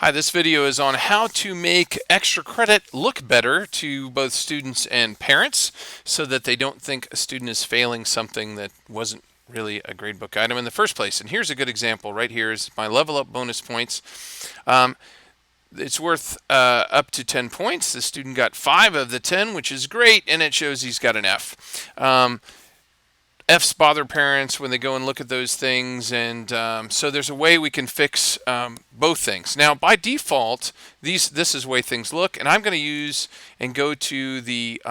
Hi, this video is on how to make extra credit look better to both students and parents so that they don't think a student is failing something that wasn't really a gradebook item in the first place. And here's a good example. Right here is my level up bonus points. It's worth up to 10 points. The student got 5 of the 10, which is great, and it shows he's got an F. F's bother parents when they go and look at those things, and so there's a way we can fix both things. Now, by default, this is the way things look, and I'm going to use and go to the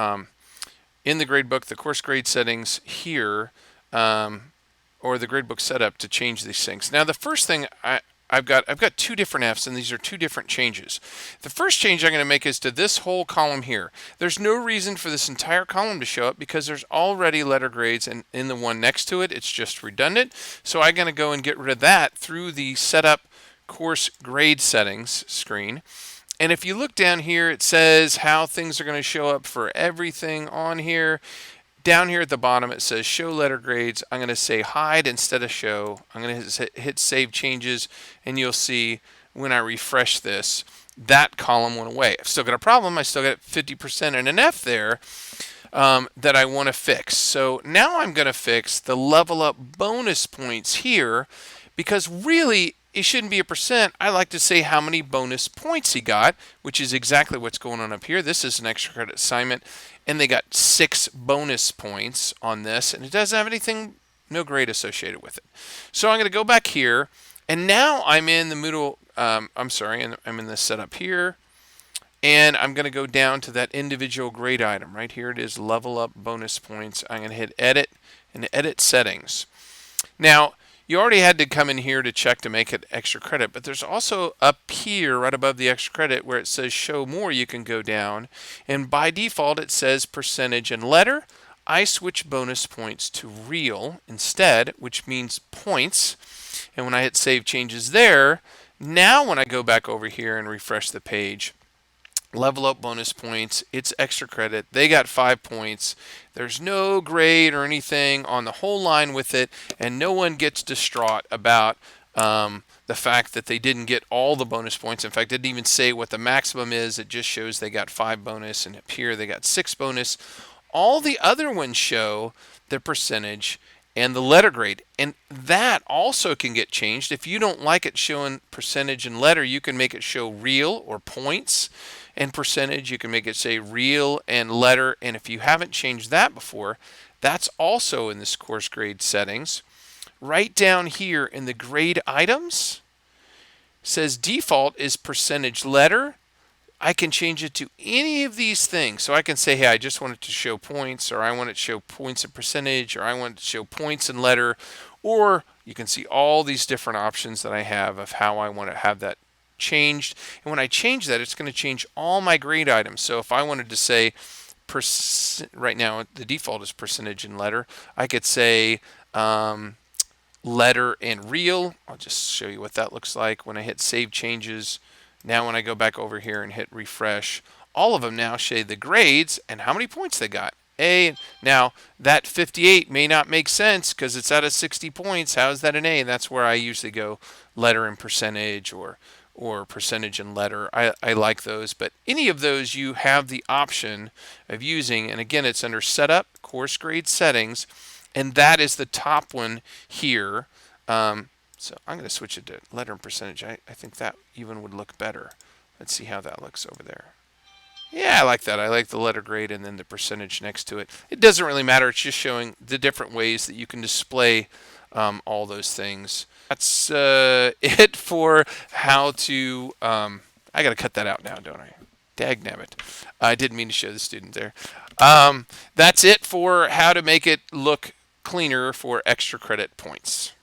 in the gradebook, the course grade settings here, or the gradebook setup to change these things. Now, the first thing I've got 2 different F's, and these are 2 different changes. The first change I'm going to make is to this whole column here. There's no reason for this entire column to show up because there's already letter grades, and in the one next to it, it's just redundant. So I'm going to go and get rid of that through the Setup Course Grade Settings screen. And if you look down here, it says how things are going to show up for everything on here. Down here at the bottom, it says show letter grades. I'm going to say hide instead of show. I'm going to hit save changes, and you'll see when I refresh this, that column went away. I've still got a problem. I still got 50% and an F there that I want to fix. So now I'm going to fix the level up bonus points here, because really it shouldn't be a percent. I like to say how many bonus points he got, which is exactly what's going on up here. This is an extra credit assignment, and they got 6 bonus points on this, and it doesn't have anything, no grade associated with it. So I'm going to go back here, and now I'm in the Moodle, I'm in the setup here, and I'm going to go down to that individual grade item. Right here it is, level up bonus points. I'm going to hit edit and edit settings. Now, you already had to come in here to check to make it extra credit, but there's also up here right above the extra credit where it says show more, you can go down, and by default it says percentage and letter. I switch bonus points to real instead, which means points, and when I hit save changes there, now when I go back over here and refresh the page, level up bonus points, it's extra credit. They got 5 points. There's no grade or anything on the whole line with it, and no one gets distraught about the fact that they didn't get all the bonus points. In fact, it didn't even say what the maximum is. It just shows they got 5 bonus, and up here they got 6 bonus. All the other ones show the percentage and the letter grade, and that also can get changed. If you don't like it showing percentage and letter, you can make it show real or points and percentage. You can make it say real and letter, and if you haven't changed that before, that's also in this course grade settings. Right down here in the grade items, says default is percentage letter. I can change it to any of these things. So I can say, hey, I just want it to show points, or I want it to show points and percentage, or I want it to show points and letter, or you can see all these different options that I have of how I want to have that changed. And when I change that, it's going to change all my grade items. So if I wanted to say, right now the default is percentage and letter, I could say letter and real. I'll just show you what that looks like when I hit save changes. Now when I go back over here and hit refresh, all of them now show the grades and how many points they got. A. Now that 58 may not make sense because it's out of 60 points. How is that an A? And that's where I usually go letter and percentage, or percentage and letter. I like those, but any of those you have the option of using, and again it's under setup, course grade settings, and that is the top one here. So I'm going to switch it to letter and percentage. I think that even would look better. Let's see how that looks over there. Yeah, I like that. I like the letter grade and then the percentage next to it. It doesn't really matter. It's just showing the different ways that you can display all those things. That's it for how to, I got to cut that out now, don't I? Dagnabbit. I didn't mean to show the student there. That's it for how to make it look cleaner for extra credit points.